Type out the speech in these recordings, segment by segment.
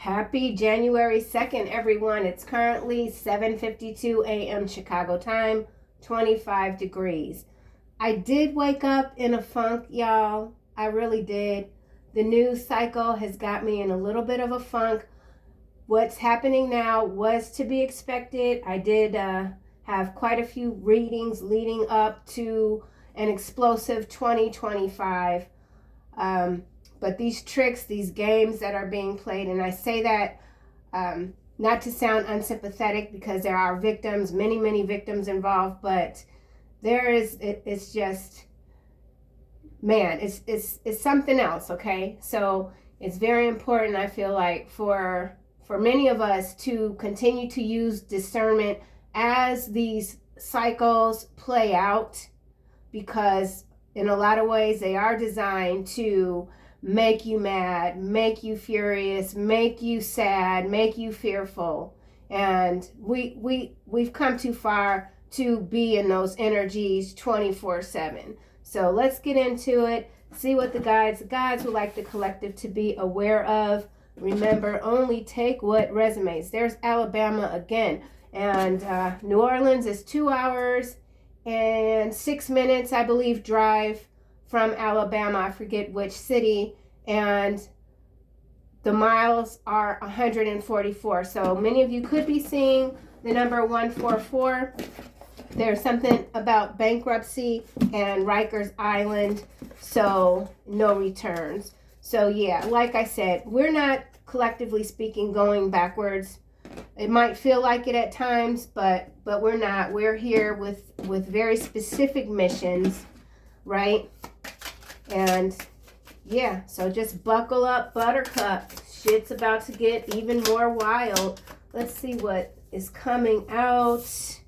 Happy January 2nd, everyone. It's currently 7:52 a.m. Chicago time, 25 degrees. I did wake up in a funk, y'all. I really did. The news cycle has got me in a little bit of a funk. What's happening now was to be expected. I did have quite a few readings leading up to an explosive 2025. But these tricks, these games that are being played, and I say that not to sound unsympathetic because there are victims, many victims involved, but it's just, man, it's something else, okay? So it's very important, I feel like, for many of us to continue to use discernment as these cycles play out, because in a lot of ways they are designed to make you mad, make you furious, make you sad, make you fearful. And we've come too far to be in those energies 24/7. So let's get into it, see what the guides would like the collective to be aware of. Remember, only take what resonates. There's Alabama again. And New Orleans is 2 hours and 6 minutes, I believe, drive from Alabama. I forget which city. And the miles are 144. So many of you could be seeing the number 144. There's something about bankruptcy and Rikers Island, so no returns. So yeah, like I said, we're not, collectively speaking, going backwards. It might feel like it at times, but we're not. We're here with very specific missions, right? And yeah, so just buckle up, buttercup. Shit's about to get even more wild. Let's see what is coming out.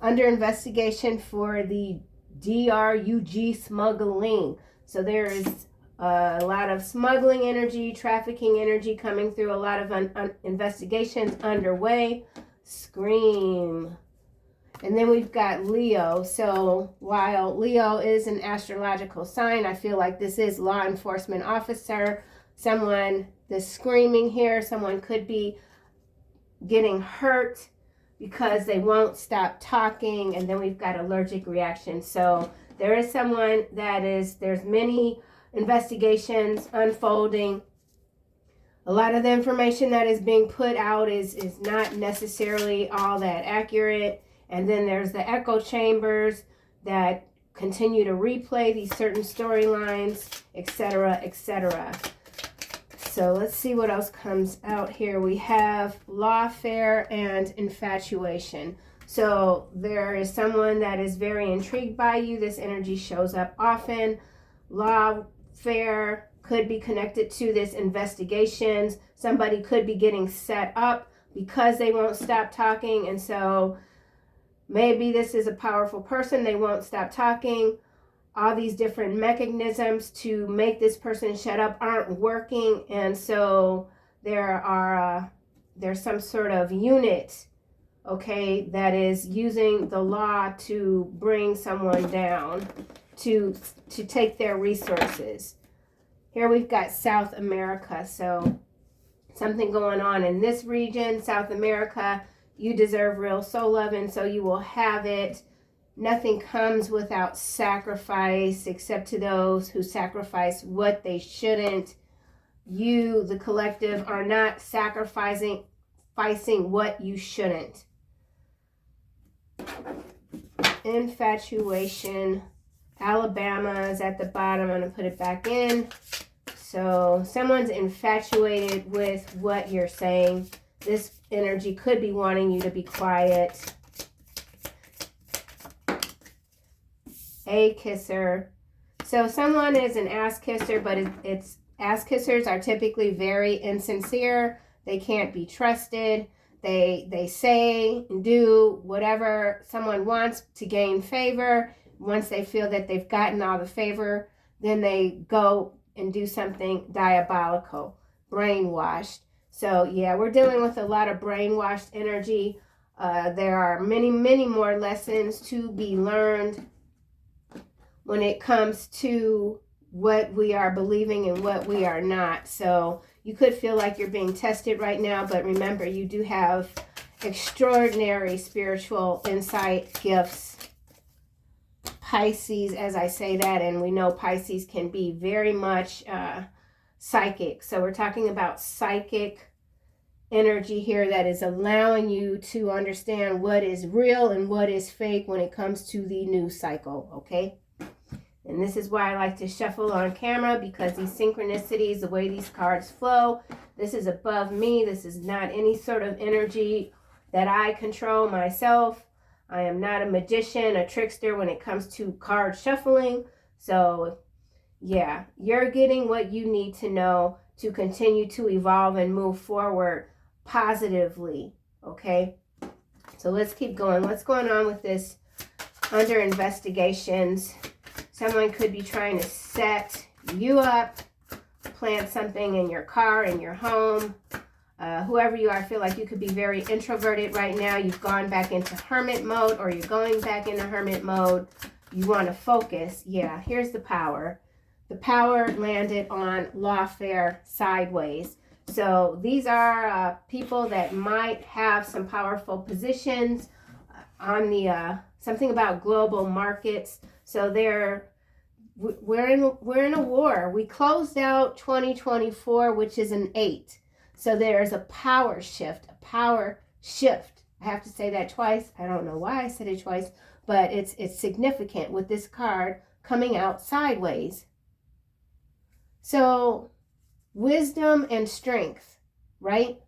Under investigation for the DRUG smuggling. So there is a lot of smuggling energy, trafficking energy coming through, a lot of investigations underway. Scream. And then we've got Leo. So while Leo is an astrological sign, I feel like this is law enforcement officer. Someone, this screaming here, someone could be getting hurt because they won't stop talking. And then we've got allergic reaction. So there is someone there's many investigations unfolding. A lot of the information that is being put out is not necessarily all that accurate. And then there's the echo chambers that continue to replay these certain storylines, etc., etc. So let's see what else comes out here. We have lawfare and infatuation. So there is someone that is very intrigued by you. This energy shows up often. Lawfare could be connected to this investigations. Somebody could be getting set up because they won't stop talking. And so maybe this is a powerful person. They won't stop talking. All these different mechanisms to make this person shut up aren't working. And so there's some sort of unit, okay, that is using the law to bring someone down, to take their resources. Here we've got South America. So something going on in this region, South America. You deserve real soul love, and so you will have it. Nothing comes without sacrifice, except to those who sacrifice what they shouldn't. You, the collective, are not sacrificing what you shouldn't. Infatuation. Alabama is at the bottom. I'm going to put it back in. So someone's infatuated with what you're saying. This energy could be wanting you to be quiet. A kisser. So someone is an ass kisser, but it's ass kissers are typically very insincere. They can't be trusted. They say and do whatever someone wants to gain favor. Once they feel that they've gotten all the favor, then they go and do something diabolical, brainwashed. So yeah, we're dealing with a lot of brainwashed energy. There are many more lessons to be learned when it comes to what we are believing and what we are not. So You could feel like you're being tested right now, but remember, you do have extraordinary spiritual insight, gifts. Pisces, as I say that, and we know Pisces can be very much psychic. So we're talking about psychic energy here that is allowing you to understand what is real and what is fake when it comes to the news cycle, okay? And this is why I like to shuffle on camera, because these synchronicities, the way these cards flow, this is above me. This is not any sort of energy that I control myself. I am not a magician, a trickster when it comes to card shuffling. So yeah, you're getting what you need to know to continue to evolve and move forward positively, okay? So let's keep going. What's going on with this under investigations? Someone could be trying to set you up, plant something in your car, in your home. Whoever you are, I feel like you could be very introverted right now. You've gone back into hermit mode, or you're going back into hermit mode. You want to focus. Yeah, here's the power. The power landed on lawfare sideways. So these are people that might have some powerful positions on the something about global markets. So we're in a war. We closed out 2024, which is an 8. So there's a power shift, I have to say that twice. I don't know why I said it twice, but it's significant with this card coming out sideways. So wisdom and strength, right?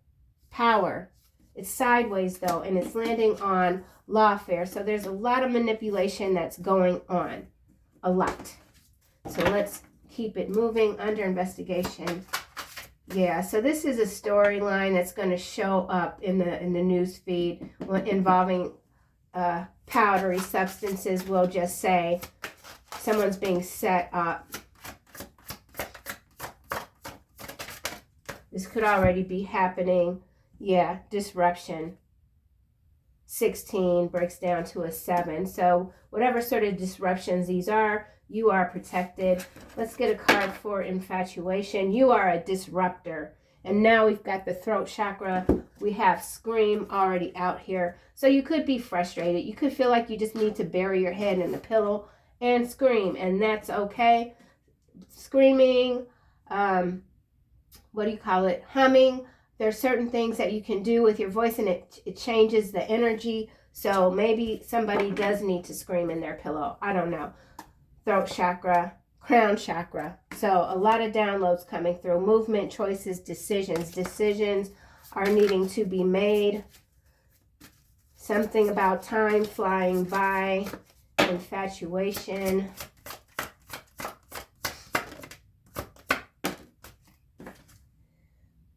Power. It's sideways though, and it's landing on lawfare. So there's a lot of manipulation that's going on. A lot. So let's keep it moving. Under investigation. Yeah, so this is a storyline that's going to show up in the news feed involving powdery substances. We'll just say someone's being set up. This could already be happening. Yeah, disruption. 16 breaks down to a 7. So whatever sort of disruptions these are, you are protected. Let's get a card for infatuation. You are a disruptor. And now we've got the throat chakra. We have scream already out here. So you could be frustrated. You could feel like you just need to bury your head in the pillow and scream. And that's okay. Screaming, humming. There's certain things that you can do with your voice, and it changes the energy. So maybe somebody does need to scream in their pillow. I don't know. Throat chakra, crown chakra. So a lot of downloads coming through. Movement, choices, decisions. Decisions are needing to be made. Something about time flying by. Infatuation.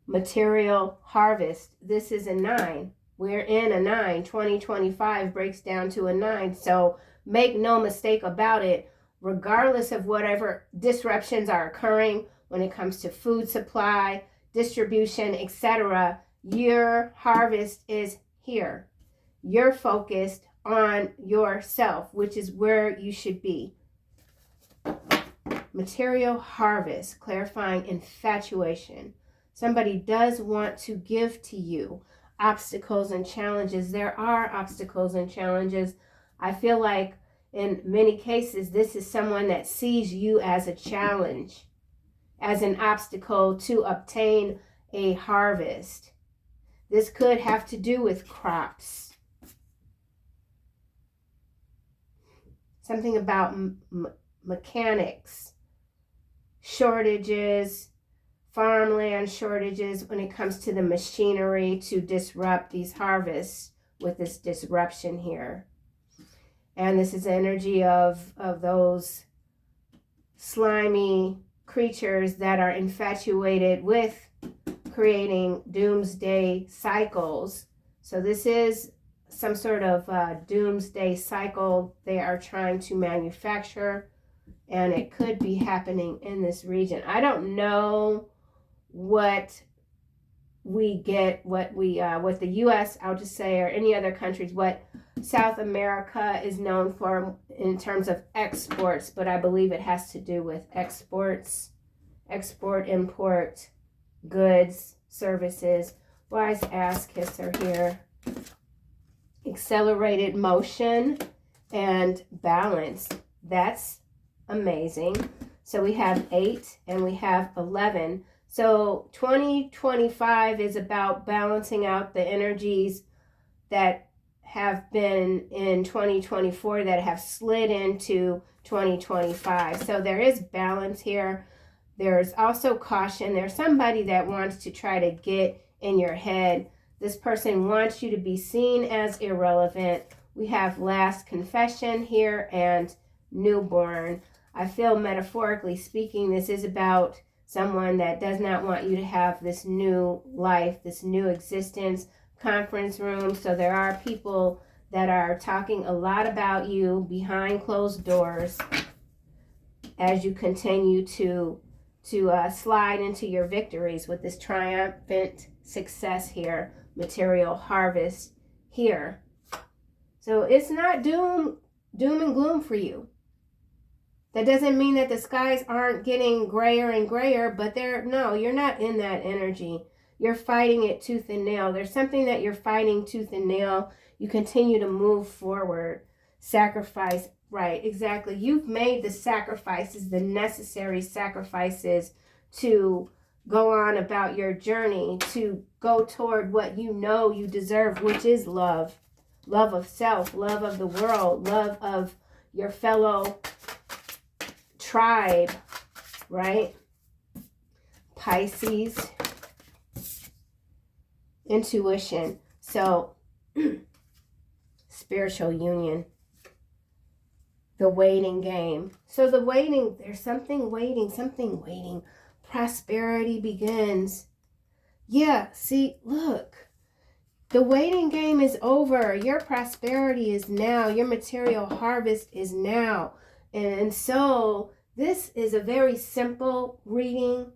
Material harvest. This is a 9. We're in a 9. 2025 breaks down to a 9. So make no mistake about it. Regardless of whatever disruptions are occurring when it comes to food supply, distribution, etc., your harvest is here. You're focused on yourself, which is where you should be. Material harvest, clarifying infatuation. Somebody does want to give to you. Obstacles and challenges. There are obstacles and challenges. I feel like in many cases, this is someone that sees you as a challenge, as an obstacle to obtain a harvest. This could have to do with crops. Something about mechanics, shortages, farmland shortages when it comes to the machinery to disrupt these harvests with this disruption here. And this is energy of those slimy creatures that are infatuated with creating doomsday cycles. So this is some sort of doomsday cycle they are trying to manufacture, and it could be happening in this region. I don't know what we get, what the U.S., I'll just say, or any other countries, what South America is known for in terms of exports, but I believe it has to do with exports, export, import. goods, services. Wise ass kisser here. Accelerated motion and balance. That's amazing. So we have 8 and we have 11. So 2025 is about balancing out the energies that have been in 2024 that have slid into 2025. So there is balance here. There's also caution. There's somebody that wants to try to get in your head. This person wants you to be seen as irrelevant. We have last confession here and newborn. I feel metaphorically speaking, this is about someone that does not want you to have this new life, this new existence, conference room. So there are people that are talking a lot about you behind closed doors as you continue to slide into your victories with this triumphant success here, material harvest here. So it's not doom and gloom for you. That doesn't mean that the skies aren't getting grayer and grayer, but no, you're not in that energy. You're fighting it tooth and nail. There's something that you're fighting tooth and nail. You continue to move forward. Sacrifice. Right, exactly. You've made the sacrifices, the necessary sacrifices to go on about your journey, to go toward what you know you deserve, which is love. Love of self, love of the world, love of your fellow tribe, right? Pisces. Intuition. So, spiritual union. The waiting game. So the waiting, there's something waiting. Prosperity begins. Yeah, see, look. The waiting game is over. Your prosperity is now. Your material harvest is now. And so this is a very simple reading.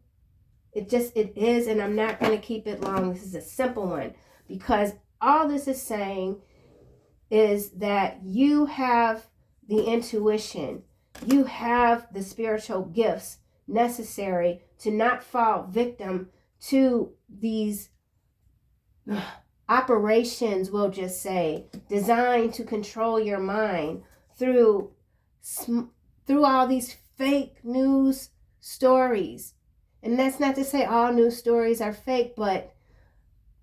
It is, and I'm not going to keep it long. This is a simple one because all this is saying is that you have the intuition, you have the spiritual gifts necessary to not fall victim to these operations, we'll just say, designed to control your mind through all these fake news stories. And that's not to say all news stories are fake, but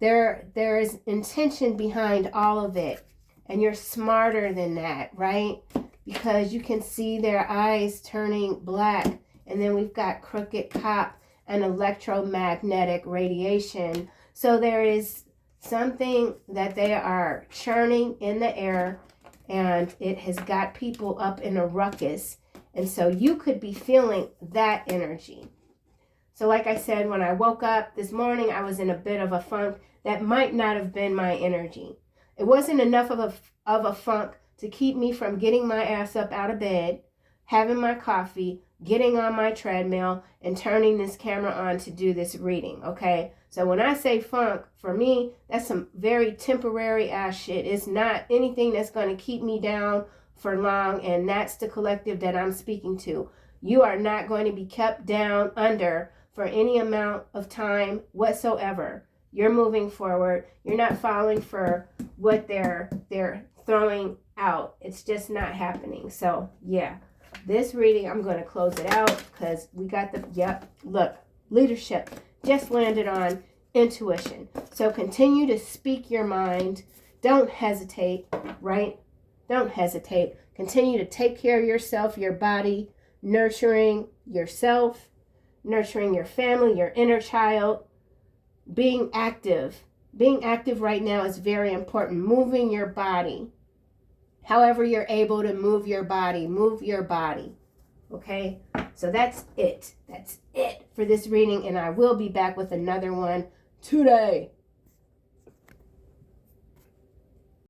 there is intention behind all of it. And you're smarter than that, right? Because you can see their eyes turning black. And then we've got crooked cop and electromagnetic radiation. So there is something that they are churning in the air, and it has got people up in a ruckus. And so you could be feeling that energy. So like I said, when I woke up this morning, I was in a bit of a funk. That might not have been my energy. It wasn't enough of a funk to keep me from getting my ass up out of bed, having my coffee, getting on my treadmill, and turning this camera on to do this reading, okay? So when I say funk, for me, that's some very temporary ass shit. It's not anything that's going to keep me down for long, and that's the collective that I'm speaking to. You are not going to be kept down under for any amount of time whatsoever. You're moving forward. You're not falling for what they're throwing out. It's just not happening. So, yeah. This reading, I'm going to close it out because we got look, leadership just landed on intuition. So continue to speak your mind. Don't hesitate, right? Don't hesitate. Continue to take care of yourself, your body, nurturing yourself, nurturing your family, your inner child, being active. Being active right now is very important. Moving your body. However you're able to move your body. Okay? So that's it. That's it for this reading, and I will be back with another one today.